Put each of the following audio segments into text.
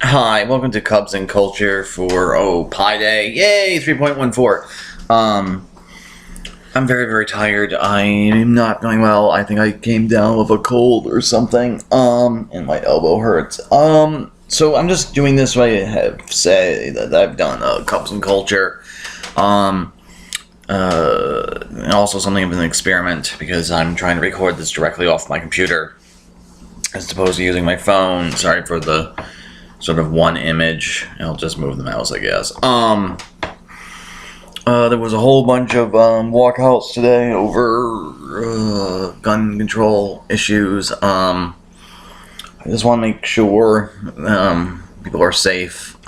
Hi, welcome to Cubs and Culture for Pi Day. Yay, 3.14. I'm very, very tired. I'm not doing well. I think I came down with a cold or something. And my elbow hurts. So I'm just doing this way I have say that I've done Cubs and Culture. And also something of an experiment because I'm trying to record this directly off my computer as opposed to using my phone. Sorry for the sort of one image. I'll just move the mouse, I guess. There was a whole bunch of walkouts today over gun control issues. I just want to make sure people are safe.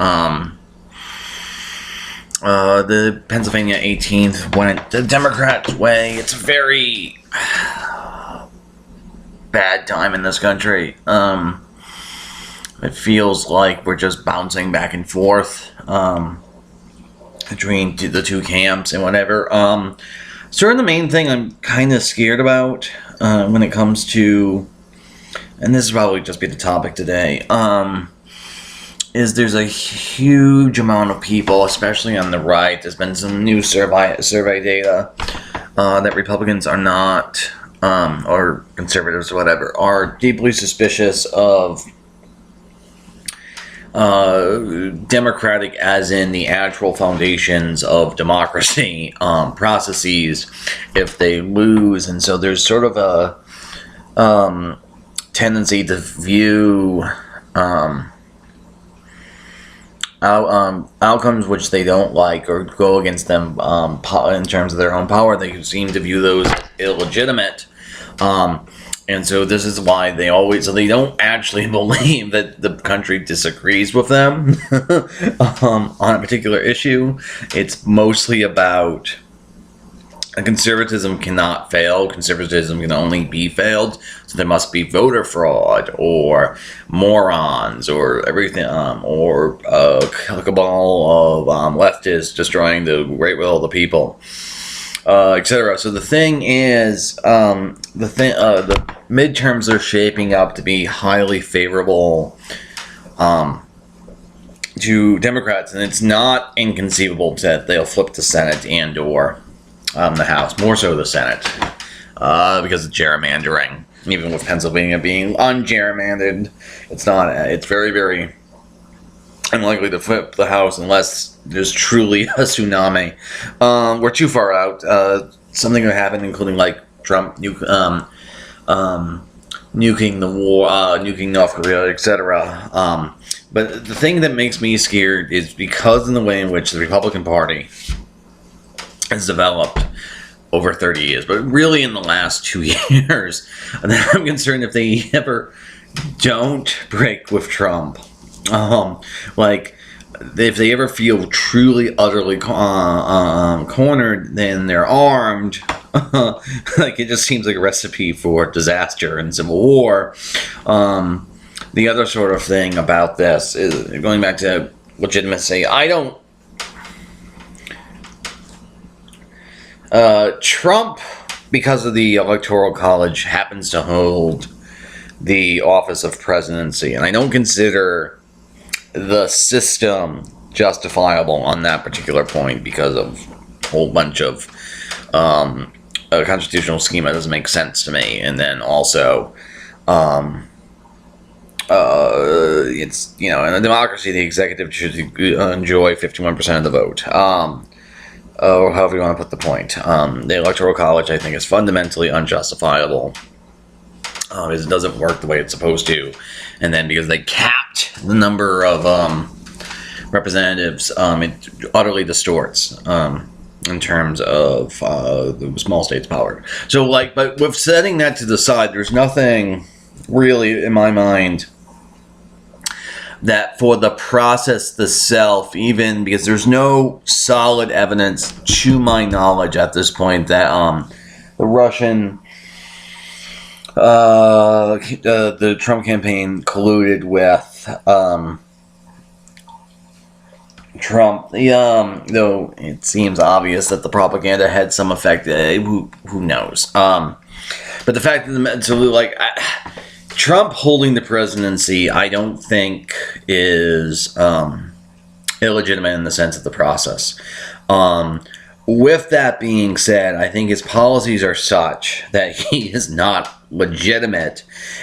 The Pennsylvania 18th went the Democrats' way. It's a very bad time in this country. It feels like we're just bouncing back and forth between the two camps and whatever. Sort of the main thing I'm kind of scared about when it comes to, and this will probably just be the topic today, is there's a huge amount of people, especially on the right. There's been some new survey data that Republicans are not, or conservatives or whatever, are deeply suspicious of democratic, as in the actual foundations of democracy, processes, if they lose. And so there's sort of a tendency to view outcomes which they don't like or go against them in terms of their own power. They seem to view those as illegitimate. And so this is why they don't actually believe that the country disagrees with them on a particular issue. It's mostly about conservatism cannot fail. Conservatism can only be failed. So there must be voter fraud or morons or everything, or a cabal of leftists destroying the great will of the people. Etc. So the thing is, the midterms are shaping up to be highly favorable to Democrats, and it's not inconceivable that they'll flip the Senate and/or the House, more so the Senate, because of gerrymandering. Even with Pennsylvania being ungerrymandered, it's not. It's very, very unlikely to flip the House unless there's truly a tsunami. We're too far out. Something could happen, including like Trump nuking the war, nuking North Korea, etc. But the thing that makes me scared is because of the way in which the Republican Party has developed over 30 years, but really in the last 2 years, I'm concerned if they ever don't break with Trump. Like, if they ever feel truly, utterly cornered, then they're armed. Like, it just seems like a recipe for disaster and civil war. The other sort of thing about this is, going back to legitimacy, Trump, because of the Electoral College, happens to hold the office of presidency, and I don't consider the system justifiable on that particular point because of a whole bunch of a constitutional schema doesn't make sense to me. And then also it's, in a democracy the executive should enjoy 51% of the vote, or however you want to put the point. The Electoral College, I think, is fundamentally unjustifiable because it doesn't work the way it's supposed to. And then because they capped the number of representatives, it utterly distorts in terms of the small states' power. So, but with setting that to the side, there's nothing really, in my mind, that for the process itself, even because there's no solid evidence, to my knowledge at this point, that the Russian the Trump campaign colluded with Trump. Though it seems obvious that the propaganda had some effect. Who knows? But the fact that Trump holding the presidency, I don't think is illegitimate in the sense of the process. With that being said, I think his policies are such that he is not legitimate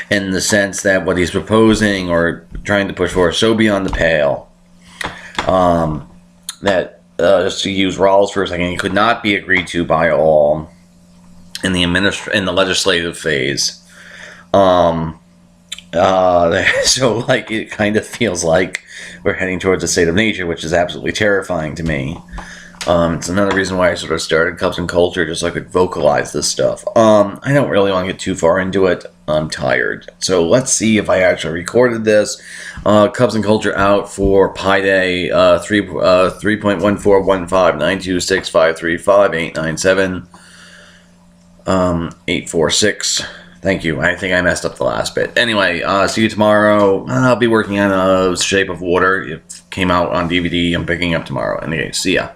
in the sense that what he's proposing or trying to push for is so beyond the pale that, just to use Rawls for a second, he could not be agreed to by all in the legislative phase. So, like, it kind of feels like we're heading towards a state of nature, which is absolutely terrifying to me. It's another reason why I sort of started Cubs and Culture, just so I could vocalize this stuff. I don't really want to get too far into it. I'm tired. So let's see if I actually recorded this. Cubs and Culture out for Pi Day 3.1415926535897 Thank you. I think I messed up the last bit. Anyway, see you tomorrow. I'll be working on Shape of Water. It came out on DVD. I'm picking up tomorrow. Anyway, see ya.